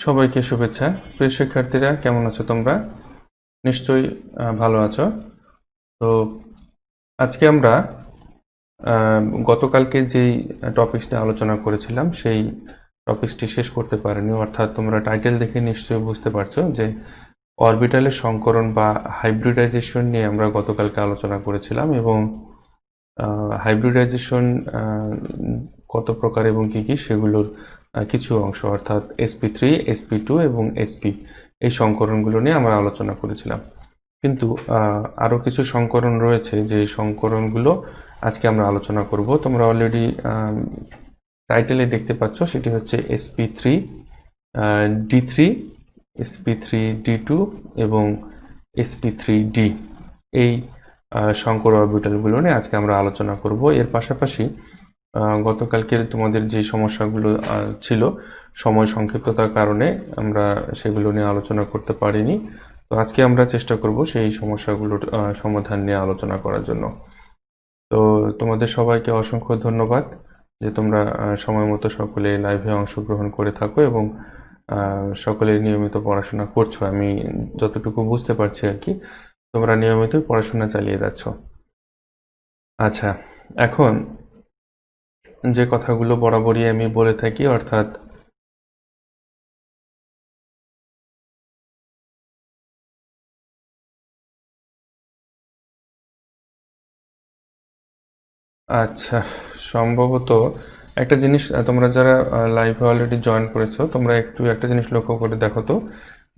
সবাইকে শুভেচ্ছা। প্রিয় শিক্ষার্থীরা, কেমন আছো তোমরা? নিশ্চয়ই ভালো আছো। তো আজকে আমরা গতকালকে যেই টপিকসটা আলোচনা করেছিলাম সেই টপিকসটি শেষ করতে পারিনি। অর্থাৎ তোমরা টাইটেল দেখে নিশ্চয়ই বুঝতে পারছো যে অরবিটালের সংকরণ বা হাইব্রিডাইজেশন নিয়ে আমরা গতকালকে আলোচনা করেছিলাম এবং হাইব্রিডাইজেশন কত প্রকার এবং কি কি সেগুলোর কিছু অংশ অর্থাৎ sp3, sp2 এবং sp এই সংকরণগুলো নিয়ে আমরা আলোচনা করেছিলাম। কিন্তু আরো কিছু সংকরণ রয়েছে যে সংকরণগুলো আজকে আমরা আলোচনা করব। তোমরা অলরেডি টাইটেলে দেখতে পাচ্ছ, সেটি হচ্ছে sp3d3, sp3d2 এবং sp3d এই সংকর অরবিটালগুলো নিয়ে আজকে আমরা আলোচনা করব। এর পাশাপাশি গতকালকে তোমাদের যে সমস্যাগুলো ছিল সময় সংক্ষিপ্ততার কারণে আমরা সেগুলো নিয়ে আলোচনা করতে পারিনি। তো আজকে আমরা চেষ্টা করব সেই সমস্যাগুলোর সমাধান নিয়ে আলোচনা করার জন্য। তো তোমাদের সবাইকে অসংখ্য ধন্যবাদ যে তোমরা সময় মতো সকলে লাইভে অংশগ্রহণ করে থাকো এবং সকলে নিয়মিত পড়াশোনা করছো। আমি যতটুকু বুঝতে পারছি আর কি, তোমরা নিয়মিত পড়াশোনা চালিয়ে যাচ্ছ। আচ্ছা, এখন যে কথাগুলো বরাবরই আমি বলে থাকি, অর্থাৎ আচ্ছা, সম্ভবত একটা জিনিস তোমরা যারা লাইভে অলরেডি জয়েন করেছো তোমরা একটু একটা জিনিস লক্ষ্য করে দেখো তো,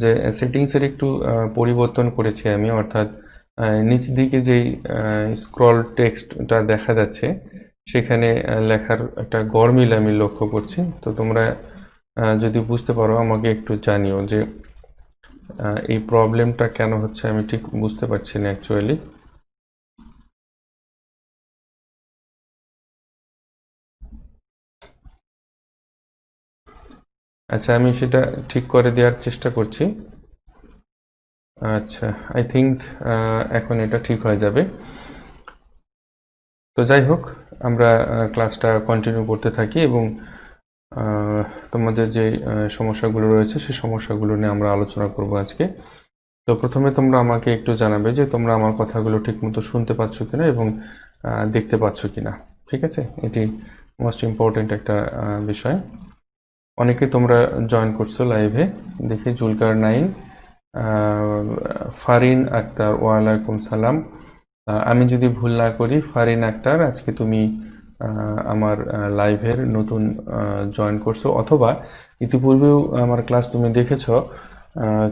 যে সেটিংসের একটু পরিবর্তন করেছি আমি। অর্থাৎ নিচ দিকে যেই স্ক্রল টেক্সটটা দেখা যাচ্ছে সেখানে লেখার একটা গরমিল আমি লক্ষ্য করছি। তো তোমরা যদি বুঝতে পারো আমাকে একটু জানিও যে এই প্রবলেমটা কেন হচ্ছে। আমি ঠিক বুঝতে পারছি না অ্যাকচুয়ালি। আচ্ছা, আমি সেটা ঠিক করে দেওয়ার চেষ্টা করছি। আচ্ছা, আই থিঙ্ক এখন এটা ঠিক হয়ে যাবে। তো যাই হোক, আমরা ক্লাসটা কন্টিনিউ করতে থাকি এবং তোমাদের যে সমস্যাগুলো রয়েছে সেই সমস্যাগুলো নিয়ে আমরা আলোচনা করব আজকে। তো প্রথমে তোমরা আমাকে একটু জানাবে যে তোমরা আমার কথাগুলো ঠিকমতো শুনতে পাচ্ছ কিনা এবং দেখতে পাচ্ছ কিনা। ঠিক আছে, এটি মোস্ট ইম্পর্টেন্ট একটা বিষয়। অনেকে তোমরা জয়েন করছো লাইভে, দেখি জুলকার 9, ফারিন আক্তার, ওয়ালাইকুম সালাম। আমি যদি ভুল না করি ফারিন আক্তার, আজকে তুমি আমার লাইভের নতুন জয়েন করছো, অথবা ইতিপূর্বেও আমার ক্লাস তুমি দেখেছো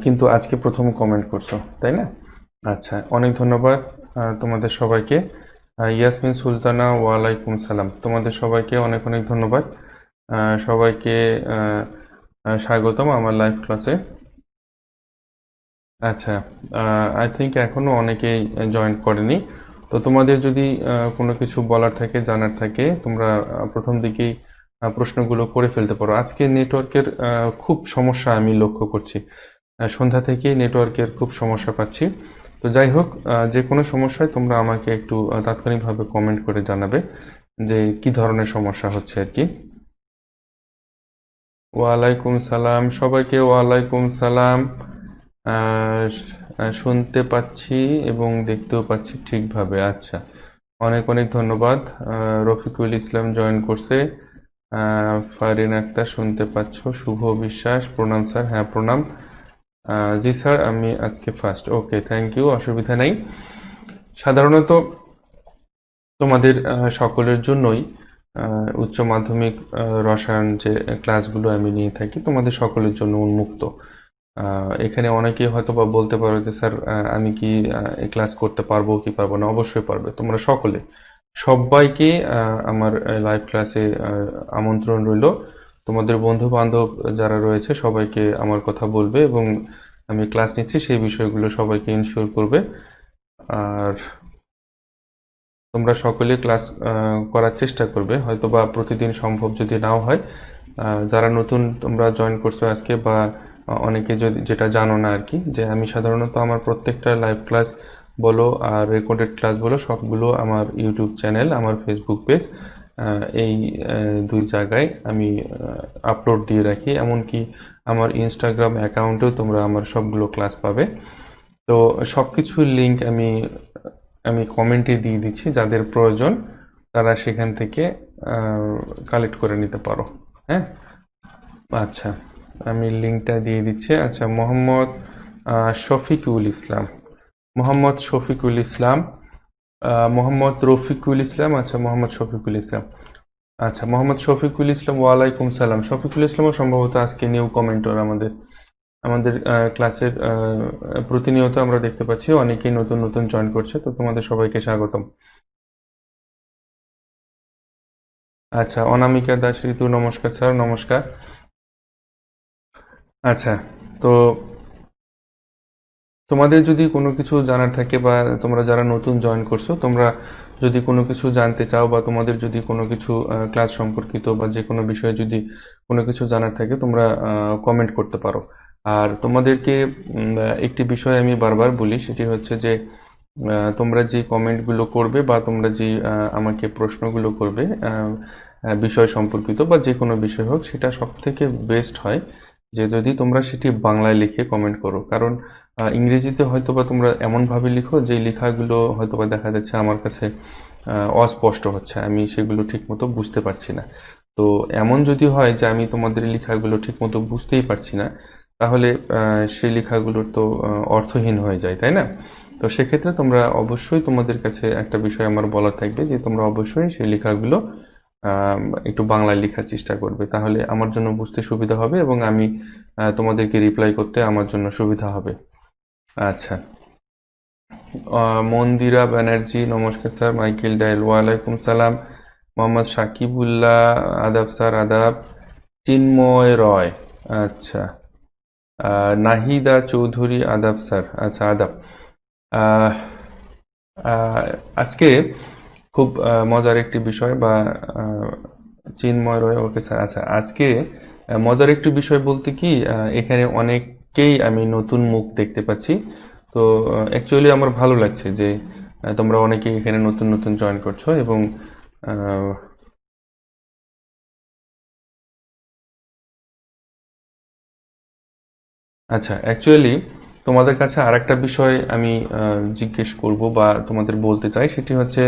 কিন্তু আজকে প্রথম কমেন্ট করছো, তাই না? আচ্ছা, অনেক ধন্যবাদ তোমাদের সবাইকে। ইয়াসমিন সুলতানা, ওয়ালাইকুম সালাম। তোমাদের সবাইকে অনেক অনেক ধন্যবাদ। সবাইকে স্বাগতম আমার লাইভ ক্লাসে। আচ্ছা, আই থিঙ্ক এখনো অনেকেই জয়েন করেনি। তো তোমাদের যদি কোনো কিছু বলার থাকে, জানার থাকে, তোমরা প্রথম দিকেই প্রশ্নগুলো করে ফেলতে পারো। আজকে নেটওয়ার্কের খুব সমস্যা আমি লক্ষ্য করছি, সন্ধ্যা থেকেই নেটওয়ার্কের খুব সমস্যা পাচ্ছি। তো যাই হোক, যে কোনো সমস্যায় তোমরা আমাকে একটু তাৎক্ষণিকভাবে কমেন্ট করে জানাবে যে কি ধরনের সমস্যা হচ্ছে আর কি। ওয়ালাইকুম সালাম সবাইকে, ওয়ালাইকুম সালাম। শুনতে পাচ্ছি এবং দেখতেও পাচ্ছি ঠিকভাবে। আচ্ছা, অনেক অনেক ধন্যবাদ। রফিকুল ইসলাম জয়েন করছে। ফারিন আক্তার শুনতে পাচ্ছ। শুভ বিশ্বাস, প্রণাম স্যার। হ্যাঁ, প্রণাম। জি স্যার, আমি আজকে ফার্স্ট। ওকে, থ্যাংক ইউ, অসুবিধা নেই। সাধারণত তোমাদের সকলের জন্যই উচ্চ মাধ্যমিক রসায়ন যে ক্লাসগুলো আমি নিয়ে থাকি তোমাদের সকলের জন্য উন্মুক্ত। এখানে অনেকেই হয়তো বা বলতে পারো যে স্যার আমি কি এই ক্লাস করতে পারবো কি পারবো না। অবশ্যই পারবে, তোমরা সকলে সবাইকে আমার লাইভ ক্লাসে আমন্ত্রণ রইল। তোমাদের বন্ধু বান্ধব যারা রয়েছে সবাইকে আমার কথা বলবে এবং আমি ক্লাস নিচ্ছি সেই বিষয়গুলো সবাইকে ইনশিওর করবে। আর তোমরা সকলে ক্লাস করার চেষ্টা করবে, হয়তো বা প্রতিদিন সম্ভব যদি নাও হয়। যারা নতুন তোমরা জয়েন করছো আজকে, বা অনেকে যদি যেটা জানো না আর কি, যে আমি সাধারণত আমার প্রত্যেকটা লাইভ ক্লাস বলো আর রেকর্ডেড ক্লাস বলো সবগুলো আমার ইউটিউব চ্যানেল, আমার ফেসবুক পেজ এই দুই জায়গায় আমি আপলোড দিয়ে রাখি, এমনকি আমার ইনস্টাগ্রাম অ্যাকাউন্টেও তোমরা আমার সবগুলো ক্লাস পাবে। তো সবকিছুর লিঙ্ক আমি আমি কমেন্টে দিয়ে দিচ্ছি, যাদের প্রয়োজন তারা সেখান থেকে কালেক্ট করে নিতে পারো। হ্যাঁ, আচ্ছা, আমি লিঙ্কটা দিয়ে দিচ্ছি। আচ্ছা, শফিকুল ইসলাম, মোহাম্মদ শফিকুল ইসলাম, মোহাম্মদ রফিকুল ইসলাম, আচ্ছা মোহাম্মদ শফিকুল ইসলাম, আচ্ছা মোহাম্মদ শফিকুল ইসলাম, ওয়ালাইকুম সালাম। শফিকুল ইসলামও সম্ভবত আজকে নিউ কমেন্টর আমাদের আমাদের ক্লাসের প্রতিনিয়ত আমরা দেখতে পাচ্ছি অনেকেই নতুন নতুন জয়েন করছে, তো তোমাদের সবাইকে স্বাগতম। আচ্ছা, অনামিকা দাস ঋতু, নমস্কার স্যার। নমস্কার। আচ্ছা, তো তোমাদের যদি কোনো কিছু জানার থাকে, বা তোমরা যারা নতুন জয়েন করছো, তোমরা যদি কোনো কিছু জানতে চাও, বা তোমাদের যদি কোনো কিছু ক্লাস সম্পর্কিত বা যে কোনো বিষয়ে যদি কোনো কিছু জানার থাকে, তোমরা কমেন্ট করতে পারো। আর তোমাদেরকে একটি বিষয় আমি বারবার বলি, সেটি হচ্ছে যে তোমরা যে কমেন্টগুলো করবে বা তোমরা যে আমাকে প্রশ্নগুলো করবে বিষয় সম্পর্কিত বা যে কোনো বিষয় হোক, সেটা সব থেকে বেস্ট হয় যে যদি তোমরা সেটি বাংলায় লিখে কমেন্ট করো। কারণ ইংরেজিতে হয়তোবা তোমরা এমনভাবে লিখো যে লেখাগুলো হয়তোবা দেখা যাচ্ছে আমার কাছে অস্পষ্ট হচ্ছে, আমি সেগুলো ঠিকমতো বুঝতে পারছি না। তো এমন যদি হয় যে আমি তোমাদের লেখাগুলো ঠিকমতো বুঝতেই পারছি না, তাহলে সেই লেখাগুলোর তো অর্থহীন হয়ে যায়, তাই না? তো সেক্ষেত্রে তোমরা অবশ্যই, তোমাদের কাছে একটা বিষয় আমার বলার থাকবে যে তোমরা অবশ্যই সেই লেখাগুলো একটু বাংলায় লেখার চেষ্টা করবে, তাহলে আমার জন্য বুঝতে সুবিধা হবে এবং আমি তোমাদেরকে রিপ্লাই করতে আমার জন্য সুবিধা হবে। আচ্ছা, মন্দিরা ব্যানার্জি, নমস্কার স্যার। মাইকেল ডায়েল, ওয়ালাইকুম সালাম। মোহাম্মদ সাকিবুল্লাহ, আদাব স্যার, আদাব। চিন্ময় রয়, আচ্ছা। নাহিদা চৌধুরী, আদাব স্যার, আচ্ছা আদাব। আহ, আহ, আজকে খুব মজার একটি বিষয়, বা আহ, চিন্ময় রয়, ওকে স্যার। আচ্ছা, আজকে মজার একটি বিষয় বলতে কি, এখানে অনেককেই আমি নতুন মুখ দেখতে পাচ্ছি। তো অ্যাকচুয়ালি আমার ভালো লাগছে যে তোমরা অনেকেই এখানে নতুন নতুন জয়েন করছো, এবং আহ, আচ্ছা, অ্যাকচুয়ালি তোমাদের কাছে আরেকটা বিষয় আমি জিজ্ঞেস করব বা তোমাদের বলতে চাই, সেটি হচ্ছে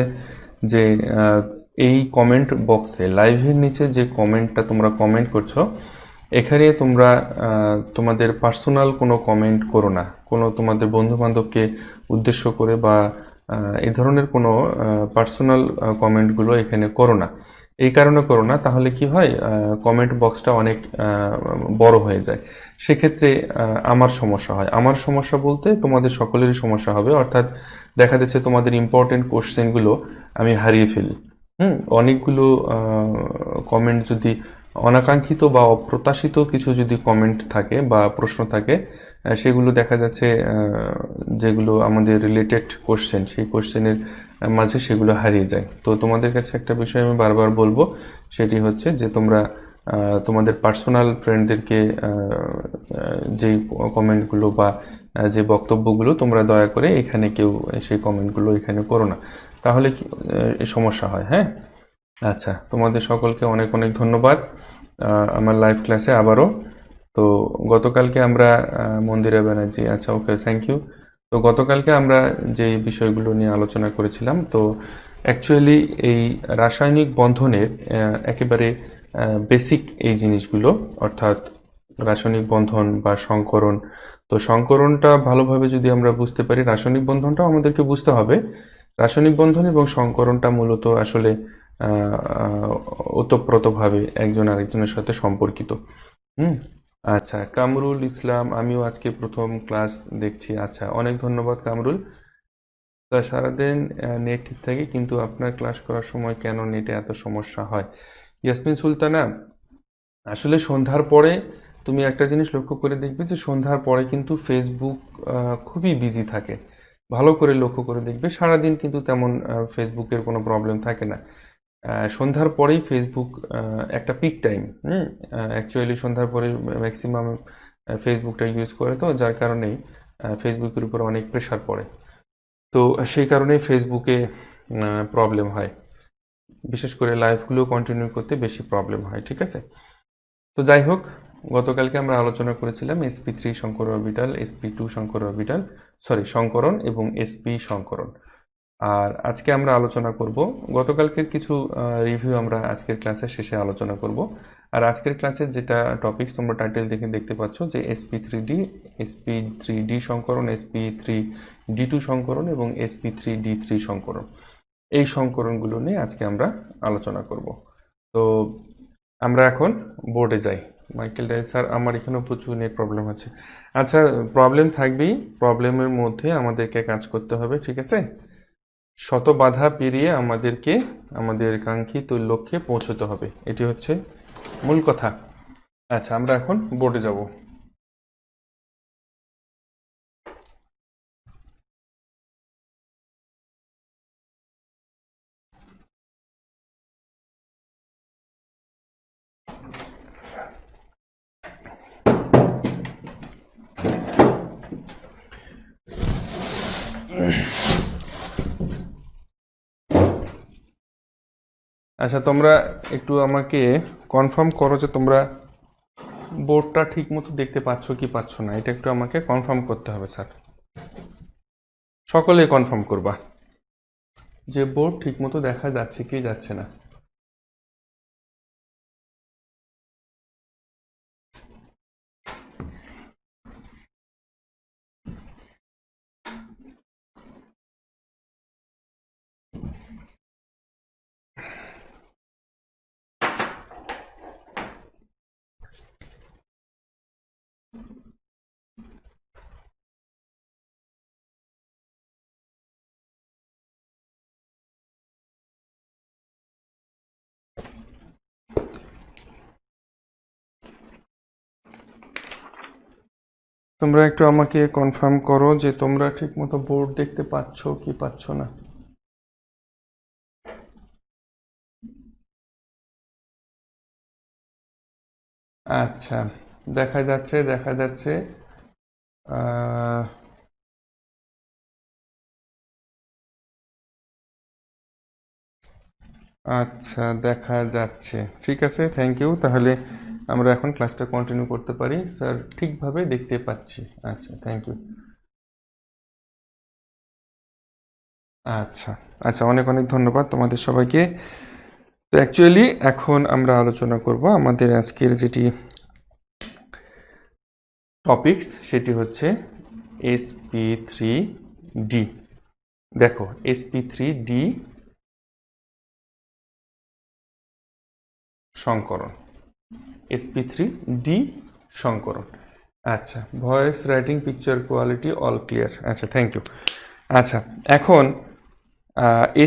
যে আহ, এই কমেন্ট বক্সে, লাইভের নিচে যে কমেন্টটা তোমরা কমেন্ট করছো, এখানে তোমরা তোমাদের পার্সোনাল কোনো কমেন্ট করো না, কোনো তোমাদের বন্ধু বান্ধবকে উদ্দেশ্য করে, বা এই ধরনের কোনো পার্সোনাল কমেন্টগুলো এখানে করো না। এই কারণে করো না, তাহলে কি হয়, কমেন্ট বক্সটা অনেক বড় হয়ে যায়। সেক্ষেত্রে আমার সমস্যা হয়, আমার সমস্যা বলতে তোমাদের সকলেরই সমস্যা হবে, অর্থাৎ দেখা যাচ্ছে তোমাদের ইম্পর্টেন্ট কোশ্চেনগুলো আমি হারিয়ে ফেলি। অনেকগুলো কমেন্ট যদি, অনাকাঙ্ক্ষিত বা অপ্রত্যাশিত কিছু যদি কমেন্ট থাকে বা প্রশ্ন থাকে, সেগুলো দেখা যাচ্ছে যেগুলো আমাদের রিলেটেড কোশ্চেন, সেই কোশ্চেনের মাঝে সেগুলো হারিয়ে যায়। তো তোমাদের কাছে একটা বিষয় আমি বারবার বলবো, সেটি হচ্ছে যে তোমরা তোমাদের পার্সোনাল ফ্রেন্ডদেরকে যে কমেন্টগুলো বা যে বক্তব্যগুলো, তোমরা দয়া করে এখানে কেউ সেই কমেন্টগুলো এখানে করো না, তাহলে কি সমস্যা হয়। হ্যাঁ, আচ্ছা, তোমাদের সকলকে অনেক অনেক ধন্যবাদ আমার লাইভ ক্লাসে আবারও। তো গতকালকে আমরা মন্দিরা ব্যানার্জি, আচ্ছা ওকে, থ্যাংক ইউ। তো গতকালকে আমরা যে বিষয়গুলো নিয়ে আলোচনা করেছিলাম, তো অ্যাকচুয়ালি এই রাসায়নিক বন্ধনের একেবারে বেসিক এই জিনিসগুলো, অর্থাৎ রাসায়নিক বন্ধন বা সংকরণ। তো সংকরণটা ভালোভাবে যদি আমরা বুঝতে পারি, রাসায়নিক বন্ধনটাও আমাদেরকে বুঝতে হবে। রাসায়নিক বন্ধন এবং সংকরণটা মূলত আসলে আহ, ওতপ্রোতভাবে একজন আরেকজনের সাথে সম্পর্কিত। হুম। আচ্ছা, কামরুল ইসলাম, আমিও আজকে প্রথম ক্লাস দেখছি। আচ্ছা, অনেক ধন্যবাদ কামরুল। তা সারাদিন নেট ঠিক থাকে, কিন্তু আপনার ক্লাস করার সময় কেন নেটে এত সমস্যা হয়? ইয়াসমিন সুলতানা, আসলে সন্ধ্যার পরে তুমি একটা জিনিস লক্ষ্য করে দেখবে যে সন্ধ্যার পরে কিন্তু ফেসবুক খুবই বিজি থাকে। ভালো করে লক্ষ্য করে দেখবে, সারাদিন কিন্তু তেমন ফেসবুকের কোনো প্রবলেম থাকে না। সন্ধ্যার পরেই ফেসবুক একটা পিক টাইম। অ্যাকচুয়ালি সন্ধ্যার পরে ম্যাক্সিমাম ফেসবুকটা ইউজ করে, তো যার কারণেই ফেসবুকের উপর অনেক প্রেশার পড়ে। তো সেই কারণেই ফেসবুকে প্রবলেম হয়। বিশেষ করে লাইভগুলো কন্টিনিউ করতে বেশি প্রবলেম হয়, ঠিক আছে? তো যাই হোক, গতকালকে আমরা আলোচনা করেছিলাম sp3 সংকর অরবিটাল, sp2 সংকর অরবিটাল, সংকরণ এবং sp সংকরণ। আর আজকে আমরা আলোচনা করব গতকালকের কিছু রিভিউ, আমরা আজকের ক্লাসের শেষে আলোচনা করব। আর আজকের ক্লাসের যেটা টপিকস তোমরা টাইটেল দেখে দেখতে পাচ্ছ যে sp3d, sp3d সংকরণ, sp3d2 সংকরণ এবং sp3d3 সংকরণ, এই সংকরণগুলো নিয়ে আজকে আমরা আলোচনা করব। তো আমরা এখন বোর্ডে যাই। মাইকেল ডাই স্যার, আমার এখানেও প্রচুর নেট প্রবলেম হচ্ছে। আচ্ছা, প্রবলেম থাকবেই, প্রবলেমের মধ্যে আমাদেরকে কাজ করতে হবে, ঠিক আছে? শত বাধা পেরিয়ে আমাদেরকে আমাদের কাঙ্ক্ষিত লক্ষ্যে পৌঁছতে হবে, এটি হচ্ছে মূল কথা। আচ্ছা, আমরা এখন বোর্ডে যাব। আচ্ছা, তোমরা একটু আমাকে কনফার্ম করো যে তোমরা বোর্ডটা ঠিক মতো দেখতে পাচ্ছ কি পাচ্ছ না, এটা একটু আমাকে কনফার্ম করতে হবে স্যার। সকলেই কনফার্ম করবা যে বোর্ড ঠিক মতো দেখা যাচ্ছে কি যাচ্ছে না। তোমরা একটু আমাকে কনফার্ম করো যে তোমরা ঠিকমতো বোর্ড দেখতে পাচ্ছ কি পাচ্ছ না। আচ্ছা, দেখা যাচ্ছে দেখা যাচ্ছে। আচ্ছা, দেখা যাচ্ছে, ঠিক আছে, থ্যাংক ইউ। তাহলে আমরা এখন ক্লাসটা কন্টিনিউ করতে পারি। স্যার, ঠিকভাবে দেখতে পাচ্ছি। আচ্ছা, থ্যাংক ইউ। আচ্ছা আচ্ছা, অনেক অনেক ধন্যবাদ তোমাদের সবাইকে। তো অ্যাকচুয়ালি এখন আমরা আলোচনা করব আমাদের আজকের যেটি টপিকস, সেটি হচ্ছে sp3d। দেখো, sp3d সংকরণ, sp3d সংকরণ। আচ্ছা, voice, writing, picture quality all clear. আচ্ছা, থ্যাংক ইউ। আচ্ছা, এখন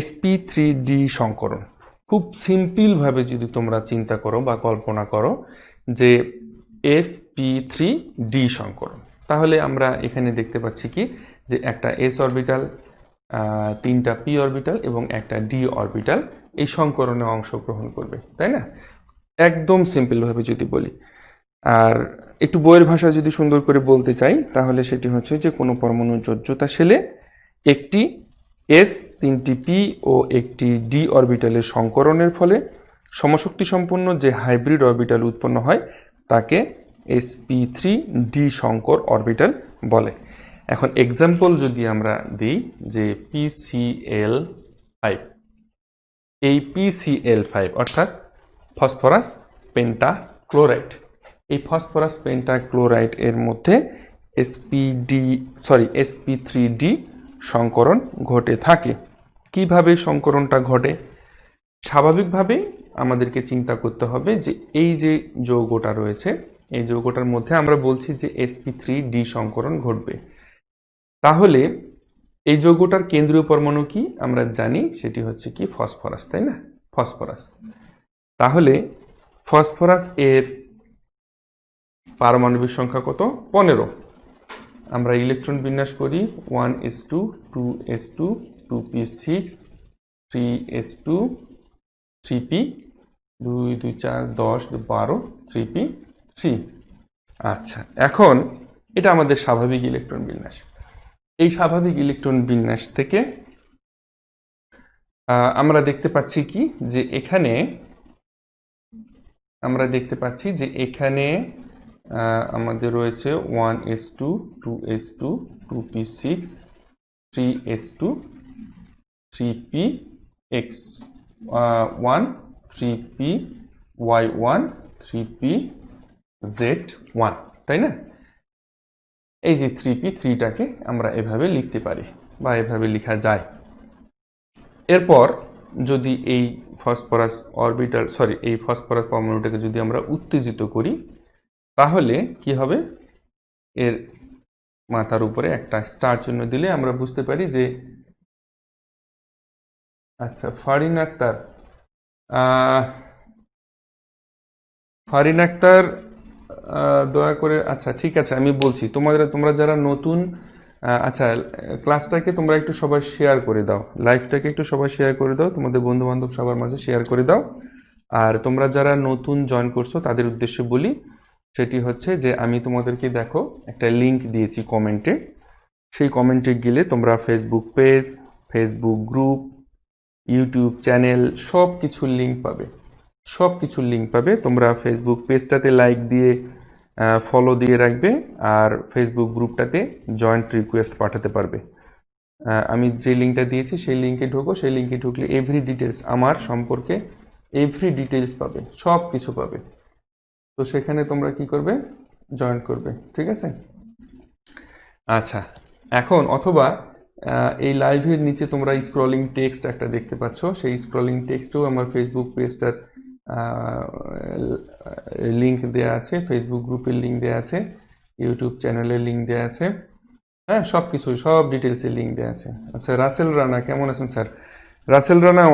sp3d সংকরণ খুব সিম্পলভাবে যদি তোমরা চিন্তা করো বা কল্পনা করো যে sp3d সংকরণ, তাহলে আমরা এখানে দেখতে পাচ্ছি কি যে একটা s অরবিটাল, তিনটা p অরবিটাল এবং একটা d অরবিটাল এই সংকরণে অংশগ্রহণ করবে, তাই না? একদম সিম্পলভাবে যদি বলি। আর একটু বইয়ের ভাষা যদি সুন্দর করে বলতে চাই, তাহলে সেটি হচ্ছে যে কোনো পরমাণুর যোজ্যতা শেলে একটি s, তিনটি p ও একটি d অরবিটালের সংকরণের ফলে সমশক্তি সম্পন্ন যে হাইব্রিড অরবিটাল উৎপন্ন হয় তাকে sp3d সংকর অরবিটাল বলে। এখন এক্সাম্পল যদি আমরা দিই যে pCl5, এই pCl5 অর্থাৎ ফসফরাস পেন্টাক্লোরাইড, এই ফসফরাস পেন্টাক্লোরাইড এর মধ্যে sp3d সংকরণ ঘটে থাকে। কিভাবে সংকরণটা ঘটে? স্বাভাবিকভাবে আমাদেরকে চিন্তা করতে হবে যে এই যে যৌগটা রয়েছে, এই যৌগটার মধ্যে আমরা বলছি যে sp3d সংকরণ ঘটবে। তাহলে এই যৌগটার কেন্দ্রীয় পরমাণু কি আমরা জানি, সেটি হচ্ছে কি ফসফরাস, তাই না? ফসফরাস। তাহলে ফসফরাস এর পারমাণবিক সংখ্যা কত? 15। আমরা ইলেকট্রন বিন্যাস করি 1s2, 2s2, 2p6, 3s2, 3p, 2 2 4 10 12, 3p3। আচ্ছা, এখন এটা আমাদের স্বাভাবিক ইলেকট্রন বিন্যাস। এই স্বাভাবিক ইলেকট্রন বিন্যাস থেকে আমরা দেখতে পাচ্ছি কি যে এখানে আমাদের রয়েছে 1s2 2s2 2p6 3s2 3px1 3py1 3pz1, তাই না? এই যে 3p3টাকে আমরা এভাবে লিখতে পারি বা এভাবে লেখা যায়। এরপর যদি এই ফসফরাস পরমাণুটাকে যদি আমরা উত্তেজিত করি তাহলে কি হবে, এর মাথার উপরে একটা স্টার চিহ্ন দিলে আমরা বুঝতে পারি যে আচ্ছা ফারিন আক্তার দয়া করে, আচ্ছা ঠিক আছে আমি বলছি, তোমরা যারা নতুন, আচ্ছা ক্লাসটাকে তোমরা একটু সবাই শেয়ার করে দাও, লাইভটাকে একটু সবাই শেয়ার করে দাও, তোমাদের বন্ধু বান্ধব সবার মাঝে শেয়ার করে দাও। আর তোমরা যারা নতুন জয়েন করছো তাদের উদ্দেশ্যে বলি, সেটি হচ্ছে যে আমি তোমাদেরকে দেখো একটা লিংক দিয়েছি কমেন্টে, সেই কমেন্টে গেলে তোমরা Facebook page, Facebook group, YouTube channel সব কিছুর লিংক পাবে। তোমরা ফেসবুক পেজটাতে লাইক দিয়ে ফলো দিয়ে রাখবে, আর ফেসবুক গ্রুপটাতে জয়েন্ট রিকোয়েস্ট পাঠাতে পারবে। আমি যে লিঙ্কটা দিয়েছি সেই লিঙ্কে ঢোকো, সেই লিঙ্কে ঢুকলে এভরি ডিটেলস, আমার সম্পর্কে এভরি ডিটেলস পাবে, সব কিছু পাবে। তো সেখানে তোমরা কি করবে, জয়েন করবে, ঠিক আছে? আচ্ছা এখন অথবা এই লাইভের নিচে তোমরা স্ক্রলিং টেক্সট একটা দেখতে পাচ্ছ, সেই স্ক্রলিং টেক্সটেও আমার ফেসবুক পেজটার লিঙ্ক দেওয়া আছে, ফেসবুক গ্রুপের লিঙ্ক দেওয়া আছে, ইউটিউব চ্যানেলের লিঙ্ক দেওয়া আছে, হ্যাঁ সব ডিটেলসের লিঙ্ক দেওয়া আছে। আচ্ছা রাসেল রানা কেমন আছেন স্যার? রাসেল রানা